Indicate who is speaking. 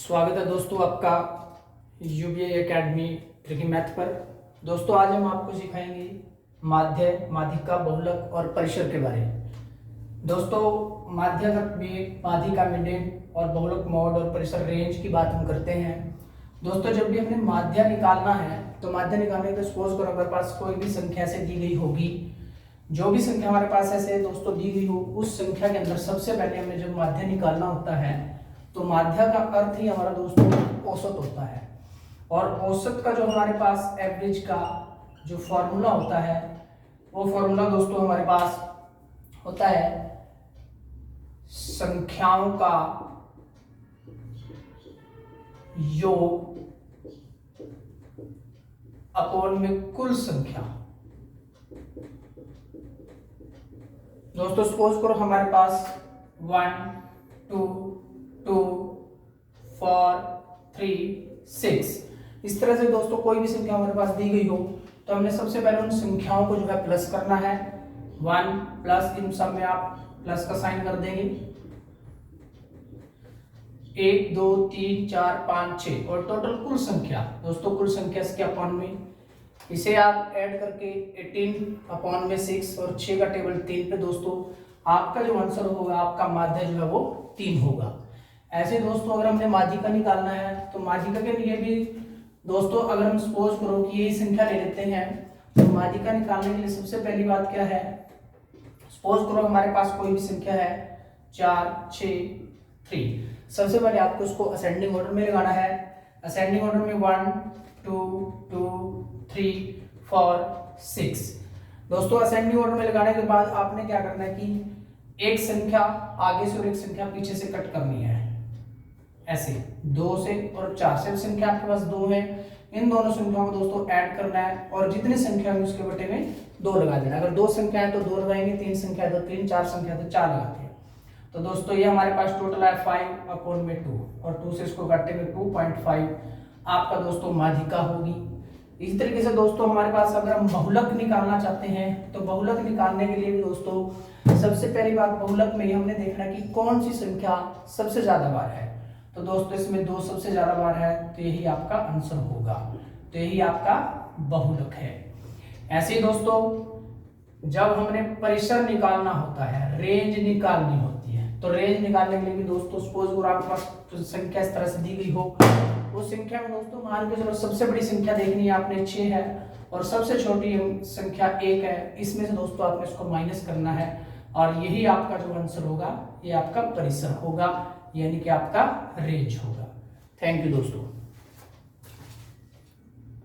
Speaker 1: स्वागत है दोस्तों आपका यूबीए एकेडमी ट्रिकी मैथ पर। दोस्तों आज हम आपको सिखाएंगे माध्य, माध्यिका, बहुलक और परिसर के बारे में। दोस्तों माध्यक में माध्यिका मीडियन और बहुलक मोड और परिसर रेंज की बात हम करते हैं। दोस्तों जब भी हमें माध्य निकालना है तो माध्य निकालने के सपोज करो हमारे पास कोई भी संख्या ऐसे दी गई होगी, जो भी संख्या हमारे पास ऐसे दोस्तों दी गई हो, उस संख्या के अंदर सबसे पहले हमें जब माध्य निकालना होता है तो माध्य का अर्थ ही हमारा दोस्तों औसत होता है। और औसत का जो हमारे पास एवरेज का जो फॉर्मूला होता है वो फॉर्मूला दोस्तों हमारे पास होता है संख्याओं का योग अपॉन में कुल संख्या। दोस्तों सपोज करो हमारे पास 1 2 2 4 3 6 इस तरह से दोस्तों कोई भी संख्या हमारे पास दी गई हो तो हमने सबसे पहले उन संख्याओं को जो है प्लस करना है। 1 प्लस इन सब में आप प्लस का साइन कर देंगे। 1 2 3 4 5 6 और टोटल कुल संख्या दोस्तों कुल संख्या इसके अपॉन में, इसे आप ऐड करके 18 अपॉन में 6 और 6 का टेबल 3 पे दोस्तों आपका जो आंसर होगा आपका माध्य जो है वो 3 होगा। ऐसे दोस्तों अगर हमने माध्यिका निकालना है तो माध्यिका के लिए भी दोस्तों अगर हम सपोज करो कि यही संख्या ले लेते हैं तो माध्यिका निकालने के लिए सबसे पहली बात क्या है, सपोज करो हमारे पास कोई भी संख्या है 4 6 3। सबसे पहले आपको इसको असेंडिंग ऑर्डर में लगाना है। असेंडिंग ऑर्डर में 1 2 2 3 4 6। दोस्तों असेंडिंग ऑर्डर में लगाने के बाद आपने क्या करना है कि एक संख्या आगे से और एक संख्या पीछे से कट करनी है, ऐसे 2 से और 4 से संख्या आपके पास 2 है, इन दोनों संख्याओं को दोस्तों ऐड करना है और जितनी संख्या है उसके बटे में 2 लगा देना। अगर 2 संख्या है तो 2 लगाएंगे, 3 संख्या है तो 3, 4 संख्या है तो 4 लगाते हैं। तो दोस्तों ये हमारे पास टोटल है 5 अपॉन में 2 और 2 से इसको काटे में 2.5 आपका दोस्तों माध्यिका होगी। इसी तरीके से दोस्तों हमारे पास अगर हम बहुलक निकालना चाहते हैं तो बहुलक निकालने के लिए भी दोस्तों सबसे पहली बात बहुलक में हमने देखना कि कौन सी संख्या सबसे ज्यादा बार है। तो दोस्तों इसमें 2 सबसे ज्यादा बार है तो यही आपका आंसर होगा, तो यही आपका बहुलक है। ऐसे ही दोस्तों जब हमने परिसर निकालना होता है, रेंज निकालनी होती है, तो रेंज निकालने के लिए भी दोस्तों सपोज अगर आपके पास संख्या इस तरह से दी गई हो, उस संख्या में दोस्तों मान के चलो सबसे बड़ी संख्या देखनी है आपने 6 है और सबसे छोटी संख्या 1 है, इसमें से दोस्तों आपने इसको माइनस करना है और यही आपका जो आंसर होगा ये आपका परिसर होगा, यानी कि आपका रेंज होगा। थैंक यू दोस्तों।